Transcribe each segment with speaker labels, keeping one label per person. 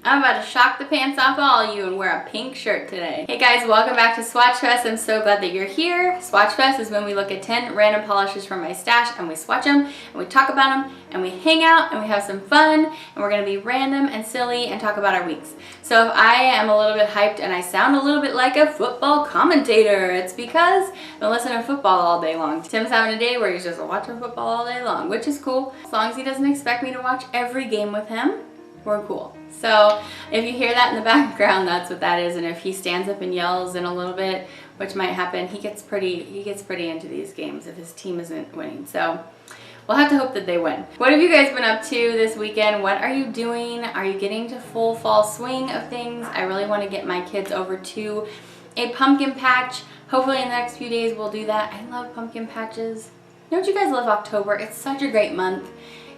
Speaker 1: I'm about to shock the pants off all of you and wear a pink shirt today. Hey guys, welcome back to Swatchfest. I'm so glad that you're here. Swatchfest is when we look at 10 random polishes from my stash and we swatch them and we talk about them and we hang out and we have some fun and we're gonna be random and silly and talk about our weeks. So if I am a little bit hyped and I sound a little bit like a football commentator, it's because I've been listening to football all day long. Tim's having a day where he's just watching football all day long, which is cool. As long as he doesn't expect me to watch every game with him, we're cool. So if you hear that in the background, that's what that is. And if he stands up and yells in a little bit, which might happen, he gets pretty into these games if his team isn't winning. So we'll have to hope that they win. What have you guys been up to this weekend? What are you doing? Are you getting to full fall swing of things? I really want to get my kids over to a pumpkin patch. Hopefully in the next few days we'll do that. I love pumpkin patches. Don't you guys love October? It's such a great month.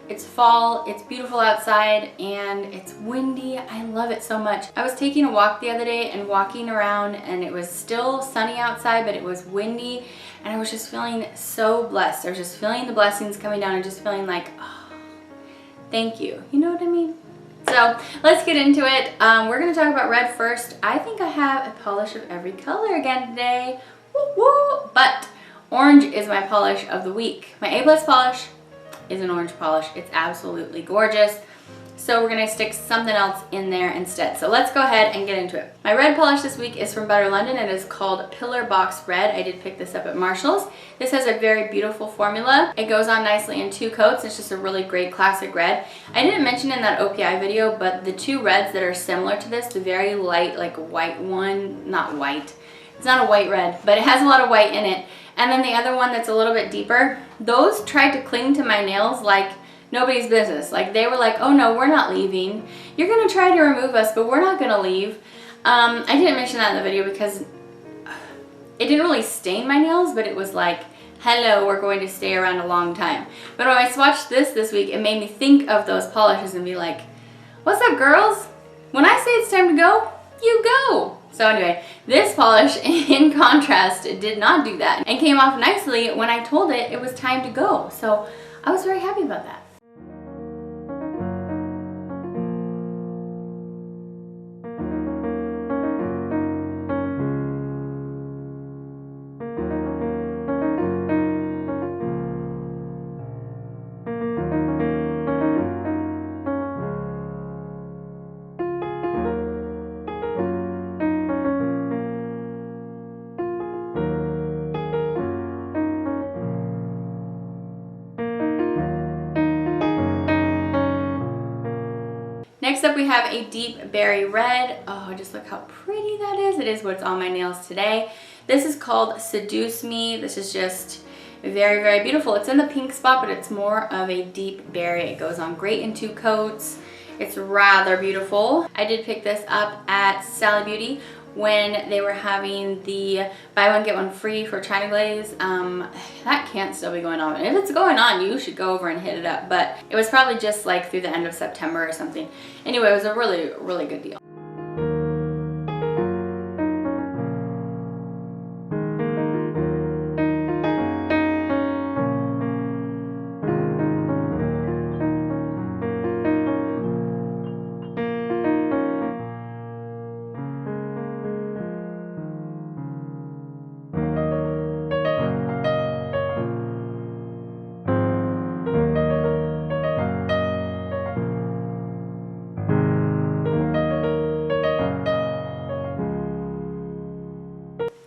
Speaker 1: It's fall, it's beautiful outside, and it's windy. I love it so much. I was taking a walk the other day and walking around, and it was still sunny outside, but it was windy, and I was just feeling so blessed. I was just feeling the blessings coming down and just feeling like, oh, thank you. You know what I mean? So let's get into it. We're gonna talk about red first. I think I have a polish of every color again today. Woo woo! But orange is my polish of the week. My A+ polish is an orange polish. It's absolutely gorgeous. So we're gonna stick something else in there instead. So let's go ahead and get into it. My red polish this week is from Butter London. It is called Pillar Box Red. I did pick this up at Marshall's. This has a very beautiful formula. It goes on nicely in 2 coats. It's just a really great classic red. I didn't mention in that OPI video, but the 2 reds that are similar to this, the very light, like white one, not white, it's not a white red, but it has a lot of white in it. And then the other one that's a little bit deeper, those tried to cling to my nails like nobody's business. Like they were like, oh no, we're not leaving. You're gonna try to remove us, but we're not gonna leave. I didn't mention that in the video because it didn't really stain my nails, but it was like, hello, we're going to stay around a long time. But when I swatched this week, it made me think of those polishes and be like, what's up girls? When I say it's time to go, you go. So anyway, this polish in contrast did not do that and came off nicely when I told it it was time to go. So I was very happy about that. Next up we have a deep berry red. Oh, just look how pretty that is. It is what's on my nails today. This is called Seduce Me. This is just very, very beautiful. It's in the pink spot, but it's more of a deep berry. It goes on great in 2 coats. It's rather beautiful. I did pick this up at Sally Beauty when they were having the buy one get one free for China Glaze. That can't still be going on. If it's going on, you should go over and hit it up. But it was probably just like through the end of September or something. Anyway, it was a really, really good deal.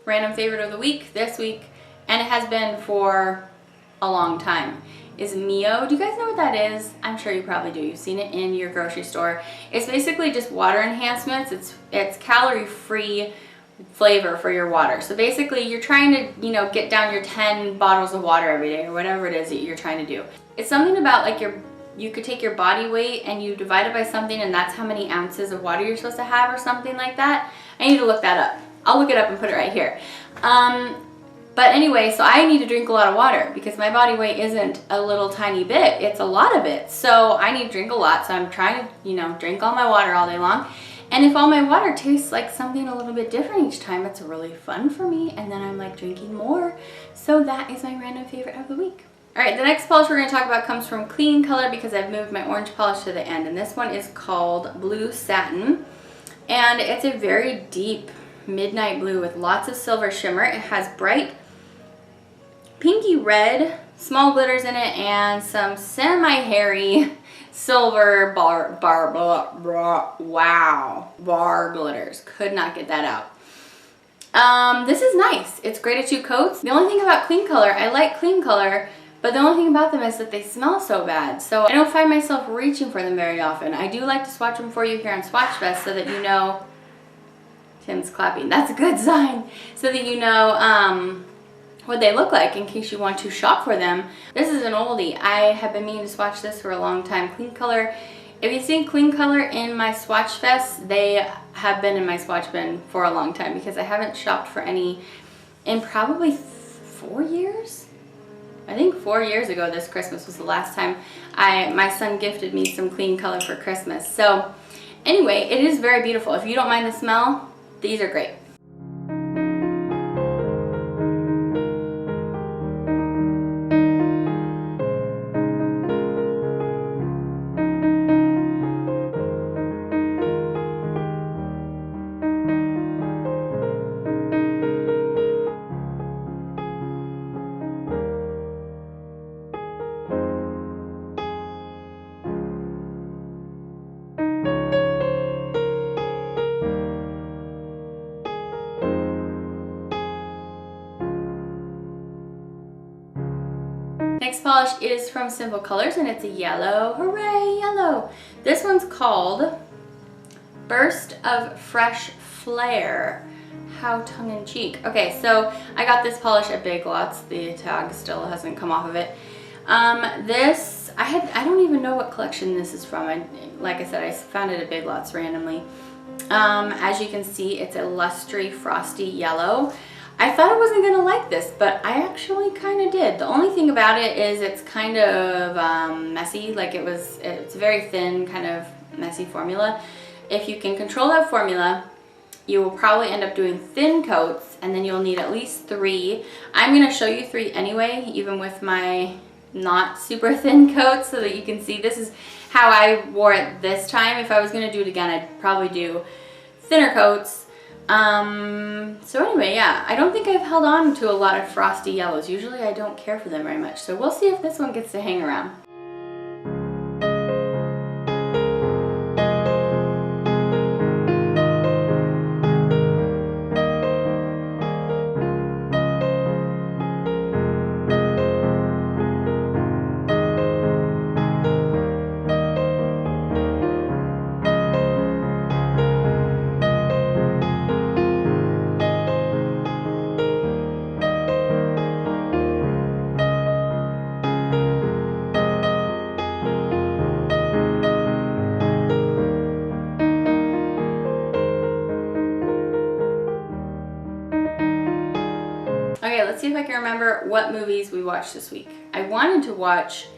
Speaker 1: Random favorite of the week this week, and it has been for a long time, is Mio. Do you guys know what that is? I'm sure you probably do. You've seen it in your grocery store. It's basically just water enhancements. It's calorie-free flavor for your water. So basically you're trying to, you know, get down your 10 bottles of water every day or whatever it is that you're trying to do. It's something about like you could take your body weight and you divide it by something and that's how many ounces of water you're supposed to have or something like that. I need to look that up. I'll look it up and put it right here. But anyway, so I need to drink a lot of water because my body weight isn't a little tiny bit, it's a lot of it. So I need to drink a lot. So I'm trying to, you know, drink all my water all day long. And if all my water tastes like something a little bit different each time, it's really fun for me. And then I'm like drinking more. So that is my random favorite of the week. All right, the next polish we're going to talk about comes from Kleancolor because I've moved my orange polish to the end, and this one is called Blue Satin, and it's a very deep midnight blue with lots of silver shimmer. It has bright pinky red, small glitters in it, and some semi-hairy silver bar glitters. Could not get that out. This is nice. It's great at 2 coats. The only thing about Kleancolor, I like Kleancolor, but the only thing about them is that they smell so bad. So I don't find myself reaching for them very often. I do like to swatch them for you here on Swatchfest so that you know, Tim's clapping, that's a good sign, so that you know what they look like in case you want to shop for them. This is an oldie. I have been meaning to swatch this for a long time. Kleancolor. If you've seen Kleancolor in my Swatchfest, they have been in my swatch bin for a long time because I haven't shopped for any in probably 4 years. I think 4 years ago this Christmas was the last time my son gifted me some Kleancolor for Christmas. So anyway, it is very beautiful. If you don't mind the smell, these are great. Next polish is from Sinful Colors, and it's a yellow. Hooray, yellow! This one's called Burst of Fresh Flair. How tongue-in-cheek. Okay, so I got this polish at Big Lots. The tag still hasn't come off of it. I don't even know what collection this is from. Like I said, I found it at Big Lots randomly. As you can see, it's a lustre frosty yellow. I thought I wasn't going to like this, but I actually kind of did. The only thing about it is it's kind of messy. Like it's a very thin, kind of messy formula. If you can control that formula, you will probably end up doing thin coats, and then you'll need at least 3. I'm going to show you 3 anyway, even with my not super thin coats, so that you can see this is how I wore it this time. If I was going to do it again, I'd probably do thinner coats. So anyway, yeah, I don't think I've held on to a lot of frosty yellows. Usually I don't care for them very much. So we'll see if this one gets to hang around. Okay, let's see if I can remember what movies we watched this week. I wanted to watch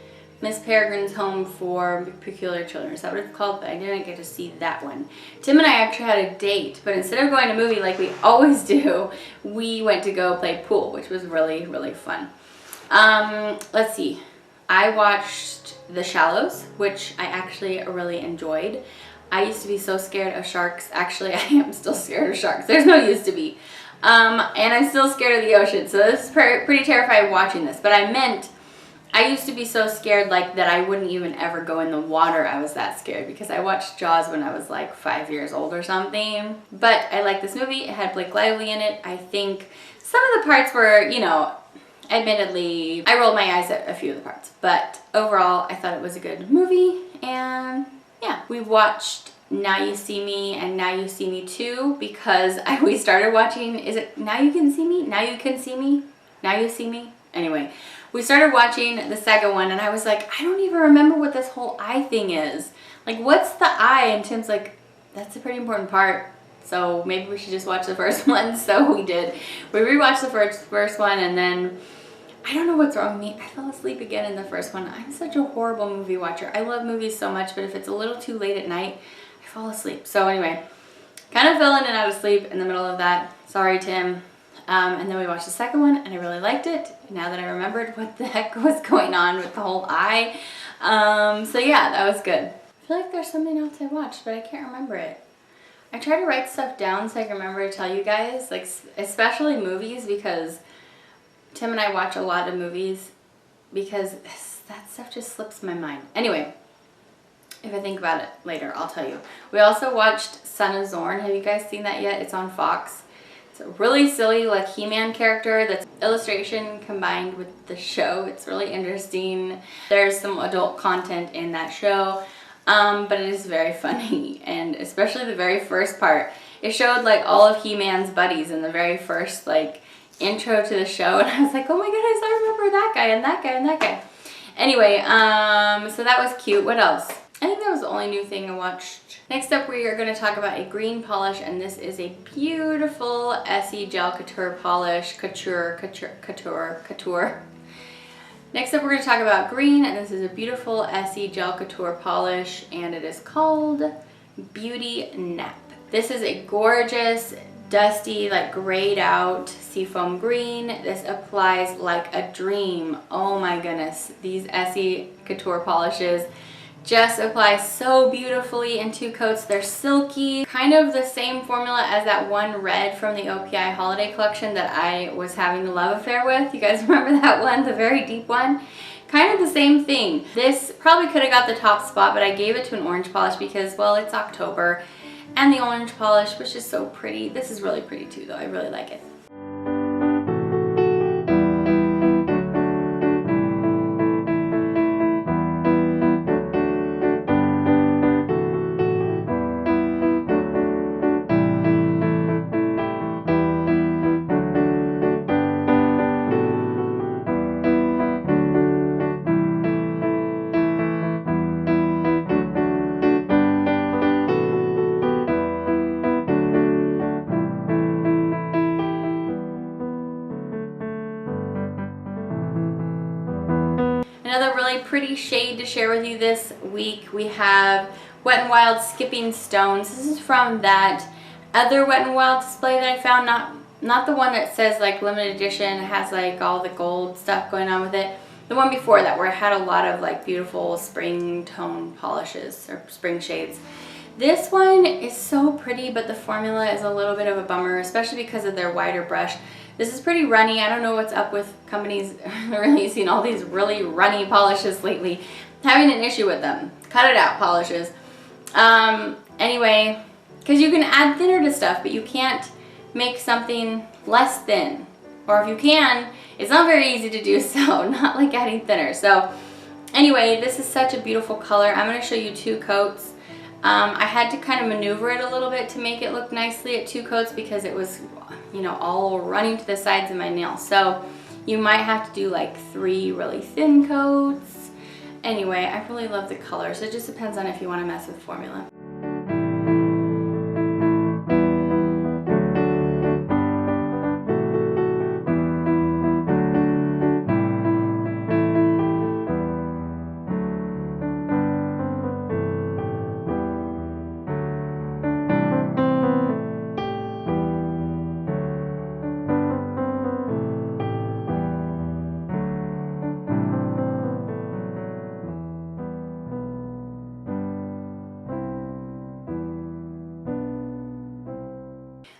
Speaker 1: Miss Peregrine's Home for Peculiar Children. Is that what it's called? But I didn't get to see that one. Tim and I actually had a date, but instead of going to a movie like we always do, we went to go play pool, which was really, really fun. Let's see. I watched The Shallows, which I actually really enjoyed. I used to be so scared of sharks. Actually, I am still scared of sharks. There's no used to be. And I'm still scared of the ocean, so this is pretty terrifying watching this. But I used to be so scared like that I wouldn't even ever go in the water. I was that scared because I watched Jaws when I was like 5 years old or something. But I like this movie. It had Blake Lively in it. I think some of the parts were, you know, admittedly, I rolled my eyes at a few of the parts. But overall, I thought it was a good movie. And yeah, we watched Now You See Me and Now You See Me 2 because we started watching, is it Now You Can See Me? Now You Can See Me? Now You See Me? Anyway, we started watching the second one and I was like, I don't even remember what this whole eye thing is. Like, what's the eye? And Tim's like, that's a pretty important part. So maybe we should just watch the first one. So we did. We rewatched the first one, and then I don't know what's wrong with me. I fell asleep again in the first one. I'm such a horrible movie watcher. I love movies so much, but if it's a little too late at night, fall asleep. So anyway, kind of fell in and out of sleep in the middle of that. Sorry, Tim. And then we watched the second one and I really liked it, now that I remembered what the heck was going on with the whole eye. So yeah, that was good. I feel like there's something else I watched, but I can't remember it. I try to write stuff down so I can remember to tell you guys, like especially movies, because Tim and I watch a lot of movies because that stuff just slips my mind. Anyway, if I think about it later, I'll tell you. We also watched Son of Zorn. Have you guys seen that yet? It's on Fox. It's a really silly, like, He-Man character that's illustration combined with the show. It's really interesting. There's some adult content in that show, but it is very funny, and especially the very first part. It showed, like, all of He-Man's buddies in the very first, like, intro to the show, and I was like, oh my goodness, I remember that guy and that guy and that guy. Anyway, so that was cute. What else? I think that was the only new thing I watched. Next up, we are going to talk about a green polish, and this is a beautiful Essie Gel Couture polish. Couture. Next up, we're going to talk about green, and this is a beautiful Essie Gel Couture polish, and it is called Beauty Nap. This is a gorgeous, dusty, like grayed out seafoam green. This applies like a dream. Oh my goodness, these Essie Couture polishes just apply so beautifully in 2 coats. They're silky, kind of the same formula as that one red from the OPI holiday collection that I was having the love affair with. You guys remember that one, the very deep one? Kind of the same thing. This probably could have got the top spot, but I gave it to an orange polish because, well, it's October and the orange polish was just so pretty. This is really pretty too though, I really like it. Another really pretty shade to share with you this week, we have Wet n Wild Skipping Stones. This is from that other Wet n Wild display that I found, not the one that says like limited edition, it has like all the gold stuff going on with it. The one before that where it had a lot of like beautiful spring tone polishes or spring shades. This one is so pretty, but the formula is a little bit of a bummer, especially because of their wider brush. This is pretty runny. I don't know what's up with companies releasing all these really runny polishes lately. Having an issue with them. Cut it out, polishes. Anyway, because you can add thinner to stuff, but you can't make something less thin. Or if you can, it's not very easy to do so, not like adding thinner. So anyway, this is such a beautiful color. I'm going to show you 2 coats. I had to kind of maneuver it a little bit to make it look nicely at 2 coats because it was, you know, all running to the sides of my nail. So you might have to do like 3 really thin coats. Anyway, I really love the colors. It just depends on if you want to mess with formula.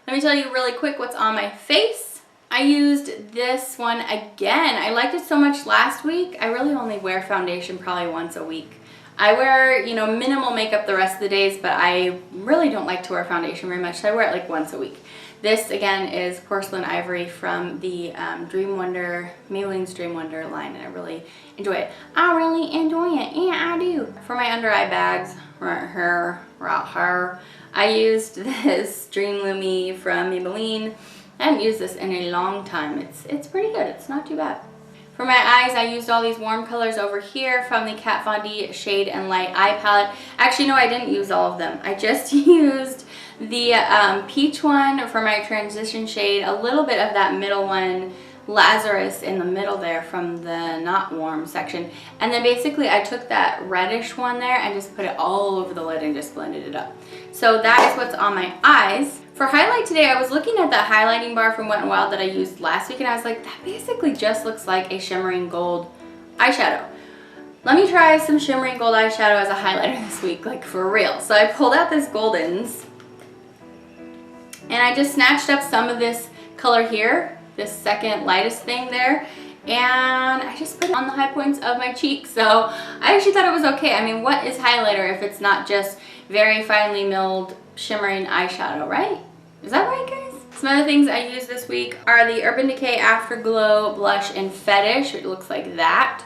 Speaker 1: Let me tell you really quick what's on my face. I used this one again. I liked it so much last week. I really only wear foundation probably once a week. I wear, you know, minimal makeup the rest of the days, but I really don't like to wear foundation very much, so I wear it like once a week. This, again, is Porcelain Ivory from the Dream Wonder, Maybelline's Dream Wonder line, and I really enjoy it. I really enjoy it, yeah, I do. For my under eye bags, right here, I used this Dream Lumi from Maybelline. I haven't used this in a long time. It's pretty good. It's not too bad. For my eyes, I used all these warm colors over here from the Kat Von D Shade and Light Eye Palette. Actually, no, I didn't use all of them. I just used the peach one for my transition shade, a little bit of that middle one, Lazarus, in the middle there from the not warm section, and then basically I took that reddish one there and just put it all over the lid and just blended it up. So that is what's on my eyes. For highlight today, I was looking at that highlighting bar from Wet n Wild that I used last week, and I was like, that basically just looks like a shimmering gold eyeshadow. Let me try some shimmering gold eyeshadow as a highlighter this week, like for real. So I pulled out this Goldens, and I just snatched up some of this color here, this second lightest thing there, and I just put it on the high points of my cheeks. So I actually thought it was okay. I mean, what is highlighter if it's not just very finely milled shimmering eyeshadow, right? Is that right, guys? Some other things I used this week are the Urban Decay Afterglow Blush in Fetish. It looks like that.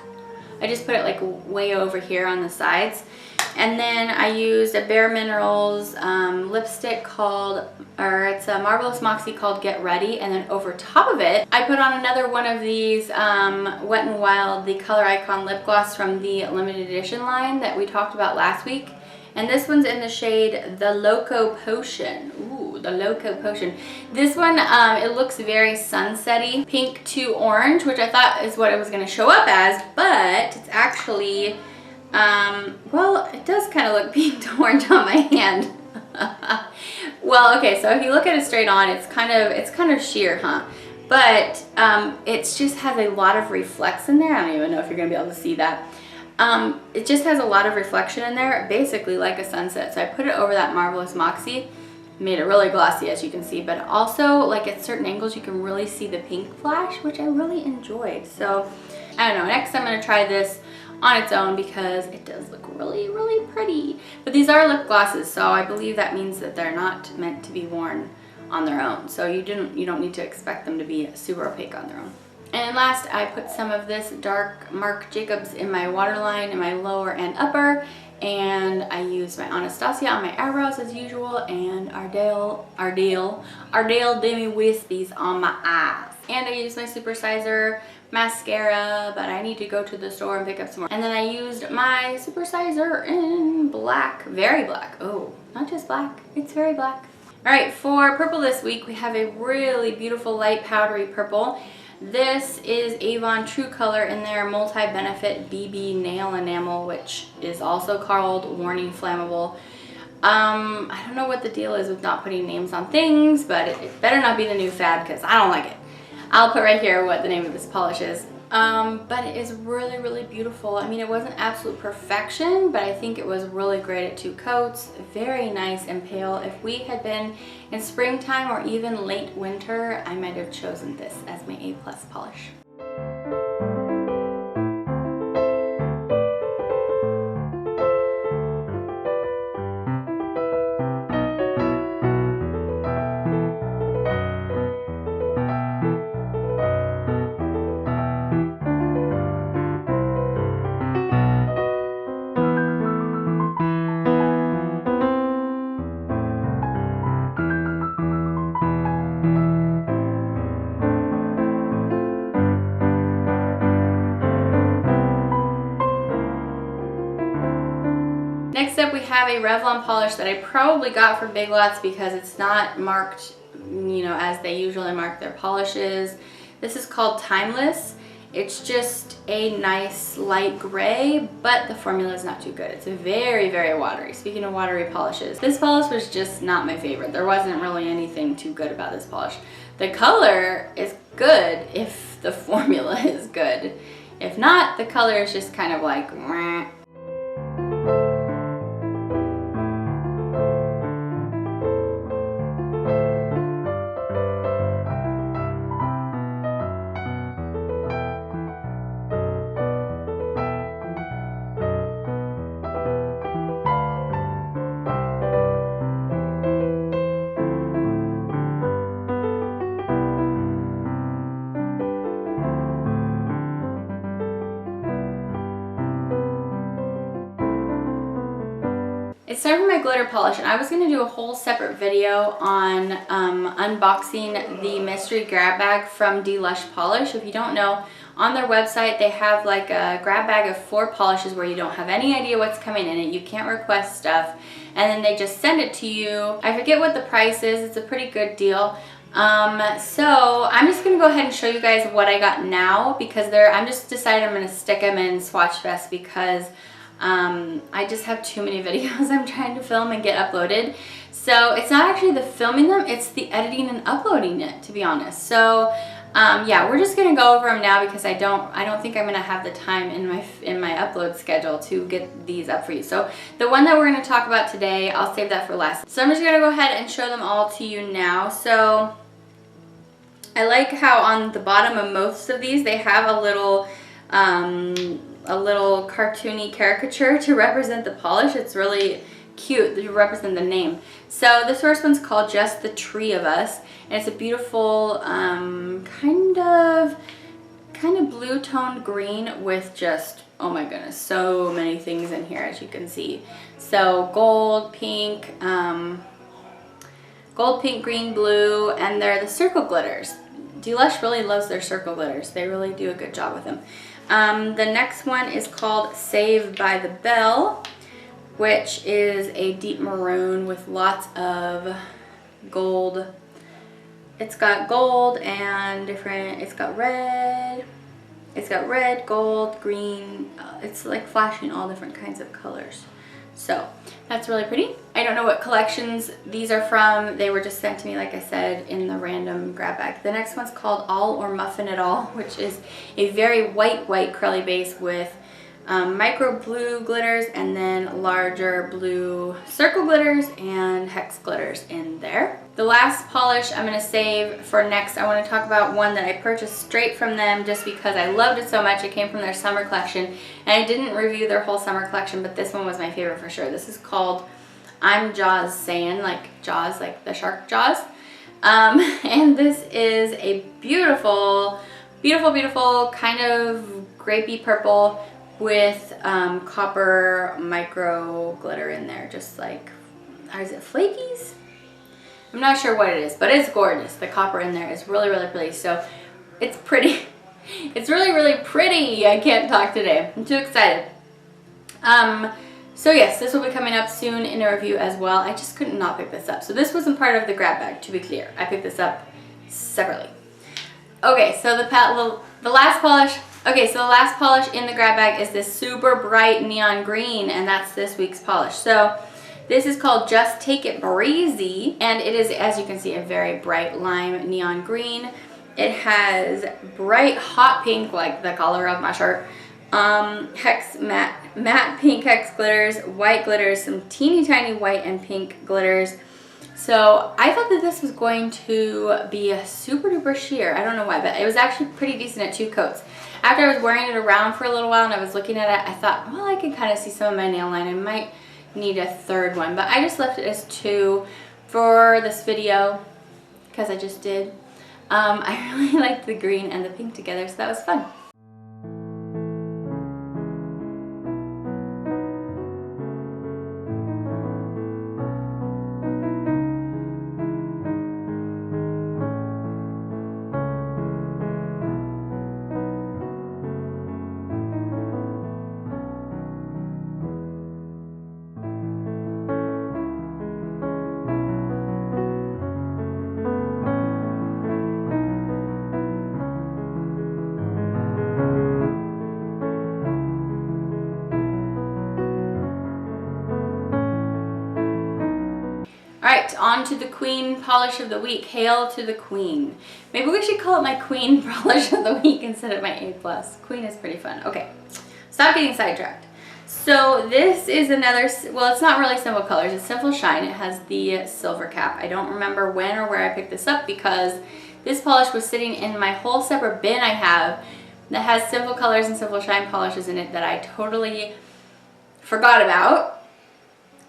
Speaker 1: I just put it like way over here on the sides. And then I used a Bare Minerals lipstick called, or it's a Marvelous Moxie called Get Ready. And then over top of it, I put on another one of these Wet n Wild, the Color Icon lip gloss from the limited edition line that we talked about last week. And this one's in the shade The Loco Potion. Ooh, The Loco Potion. This one, it looks very sunsetty, pink to orange, which I thought is what it was going to show up as, but it's actually, well, it does kind of look pink to orange on my hand. Well, okay, so if you look at it straight on, it's kind of sheer, huh? But it just has a lot of reflex in there. I don't even know if you're going to be able to see that. It just has a lot of reflection in there, basically like a sunset. So I put it over that Marvelous Moxie, made it really glossy as you can see, but also like at certain angles you can really see the pink flash, which I really enjoyed. So I don't know, next I'm going to try this on its own because it does look really, really pretty. But these are lip glosses, so I believe that means that they're not meant to be worn on their own. So you don't need to expect them to be super opaque on their own. And last, I put some of this dark Marc Jacobs in my waterline in my lower and upper, and I used my Anastasia on my eyebrows as usual, and Ardell Demi Wispies on my eyes. And I used my Supersizer mascara, but I need to go to the store and pick up some more. And then I used my Supersizer in black, very black. Oh, not just black, it's very black. All right, for purple this week, we have a really beautiful light powdery purple. This is Avon True Color in their Multi-Benefit BB Nail Enamel, which is also called Warning Flammable. I don't know what the deal is with not putting names on things, but it better not be the new fad because I don't like it. I'll put right here what the name of this polish is. But it is really, really beautiful. I mean, it wasn't absolute perfection, but I think it was really great at 2 coats. Very nice and pale. If we had been in springtime or even late winter, I might have chosen this as my A+ polish. Next up, we have a Revlon polish that I probably got from Big Lots because it's not marked, you know, as they usually mark their polishes. This is called Timeless. It's just a nice light gray, but the formula is not too good. It's very, very watery. Speaking of watery polishes, this polish was just not my favorite. There wasn't really anything too good about this polish. The color is good if the formula is good. If not, the color is just kind of like, meh. It's time for my glitter polish, and I was going to do a whole separate video on unboxing the mystery grab bag from Lush Polish. If you don't know, on their website they have like a grab bag of 4 polishes where you don't have any idea what's coming in it. You can't request stuff, and then they just send it to you. I forget what the price is. It's a pretty good deal. So I'm just going to go ahead and show you guys what I got now, because I'm just decided I'm going to stick them in Swatchfest because I just have too many videos I'm trying to film and get uploaded. So So it's not actually the filming them, it's the editing and uploading it, to be honest. So yeah, we're just gonna go over them now because I don't think I'm gonna have the time in my upload schedule to get these up for you. So the one that we're gonna talk about today, I'll save that for last. So I'm just gonna go ahead and show them all to you now. So I like how on the bottom of most of these they have a little cartoony caricature to represent the polish. It's really cute to represent the name. So this first one's called Just the Tree of Us, and it's a beautiful kind of blue toned green with just, oh my goodness, so many things in here, as you can see. So gold, pink, green, blue, and they're the circle glitters. Lush really loves their circle glitters. They really do a good job with them. The next one is called Saved by the Bell, which is a deep maroon with lots of gold. It's got gold and different, it's got red, gold, green. It's like flashing all different kinds of colors. So that's really pretty. I don't know what collections these are from. They were just sent to me, like I said, in the random grab bag. The next one's called All or Muffin It All, which is a very white curly base with micro blue glitters and then larger blue circle glitters and hex glitters in there. The last polish I'm going to save for next. I want to talk about one that I purchased straight from them just because I loved it so much. It came from their summer collection, and I didn't review their whole summer collection, but this one was my favorite for sure. This is called I'm Jaws Saying, like Jaws, like the shark Jaws. And this is a beautiful kind of grapey purple with copper micro glitter in there, just like, is it flakies? I'm not sure what it is, but it's gorgeous. The copper in there is really pretty. So it's pretty. It's really pretty. I can't talk today. I'm too excited. So yes, this will be coming up soon in a review as well. I just couldn't not pick this up. So this wasn't part of the grab bag, to be clear. I picked this up separately. Okay, so the last polish. Okay, so the last polish in the grab bag is this super bright neon green, and that's this week's polish. So this is called Just Take It Breezy, and it is, as you can see, a very bright lime neon green. It has bright hot pink, like the color of my shirt, hex matte pink hex glitters, white glitters, some teeny tiny white and pink glitters. So I thought that this was going to be a super duper sheer. I don't know why, but it was actually pretty decent at 2 coats. After I was wearing it around for a little while and I was looking at it, I thought, well, I can kind of see some of my nail line. I might need a third one, but I just left it as 2 for this video because I just did. I really liked the green and the pink together, so that was fun. Alright, on to the Queen polish of the week. Hail to the Queen. Maybe we should call it my Queen polish of the week instead of my A+. Queen is pretty fun. Okay, stop getting sidetracked. So this is another, well, it's not really Sinful colors, it's Sinful Shine. It has the silver cap. I don't remember when or where I picked this up because this polish was sitting in my whole separate bin I have that has Sinful colors and Sinful Shine polishes in it that I totally forgot about.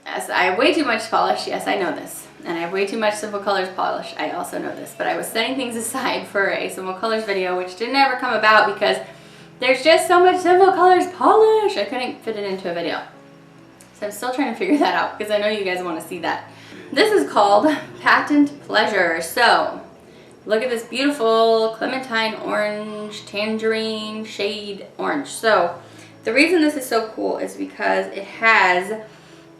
Speaker 1: Yes, I have way too much polish. Yes, I know this. And I have way too much Sinful Colors polish. I also know this. But I was setting things aside for a Sinful Colors video, which didn't ever come about because there's just so much Sinful Colors polish. I couldn't fit it into a video. So I'm still trying to figure that out because I know you guys want to see that. This is called Patent Pleasure. So look at this beautiful clementine orange, tangerine shade orange. So the reason this is so cool is because it has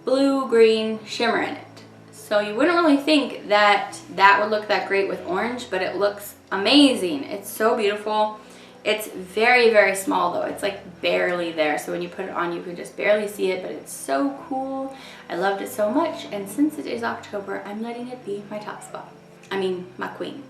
Speaker 1: blue-green shimmer in it. So you wouldn't really think that that would look that great with orange, but it looks amazing. It's so beautiful. It's very, very small though. It's like barely there. So when you put it on, you can just barely see it, but it's so cool. I loved it so much. And since it is October, I'm letting it be my top spot. I mean, my queen.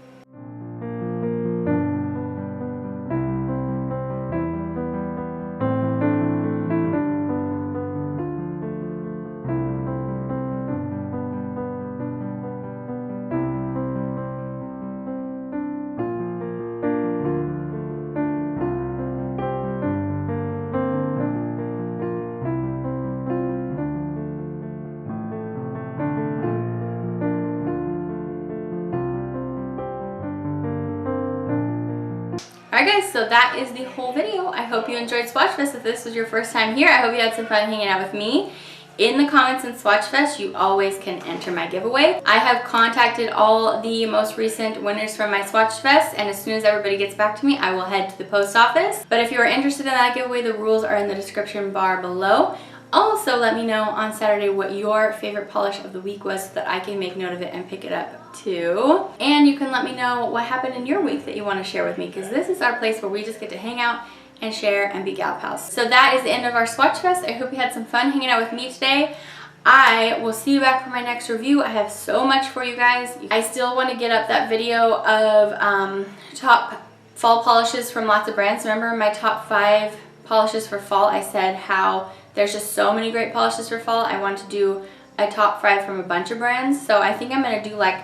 Speaker 1: Alright guys, so that is the whole video. I hope you enjoyed Swatchfest. If this was your first time here, I hope you had some fun hanging out with me. In the comments in Swatchfest, you always can enter my giveaway. I have contacted all the most recent winners from my Swatchfest, and as soon as everybody gets back to me, I will head to the post office. But if you are interested in that giveaway, the rules are in the description bar below. Also, let me know on Saturday what your favorite polish of the week was so that I can make note of it and pick it up too. And you can let me know what happened in your week that you want to share with me, because this is our place where we just get to hang out and share and be gal pals. So that is the end of our Swatchfest. I hope you had some fun hanging out with me today. I will see you back for my next review. I have so much for you guys. I still want to get up that video of top fall polishes from lots of brands. Remember my top 5 polishes for fall? I said how there's just so many great polishes for fall. I want to do a top 5 from a bunch of brands. So I think I'm going to do like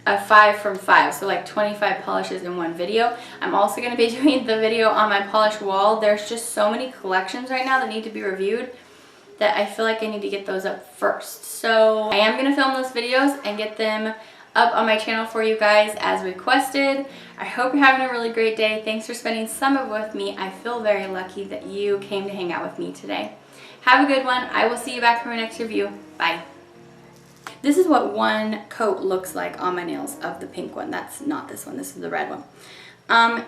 Speaker 1: a 5 from 5, so like 25 polishes in one video. I'm also going to be doing the video on my polish wall. There's just so many collections right now that need to be reviewed that I feel like I need to get those up first. So I am going to film those videos and get them up on my channel for you guys as requested. I hope you're having a really great day. Thanks for spending some of it with me. I feel very lucky that you came to hang out with me today. Have a good one. I will see you back for my next review. Bye. This is what one coat looks like on my nails of the pink one. That's not this one. This is the red one.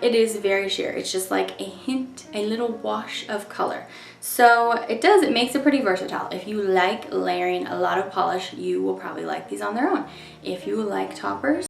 Speaker 1: It is very sheer. It's just like a hint, a little wash of color. So it makes it pretty versatile. If you like layering a lot of polish, you will probably like these on their own. If you like toppers,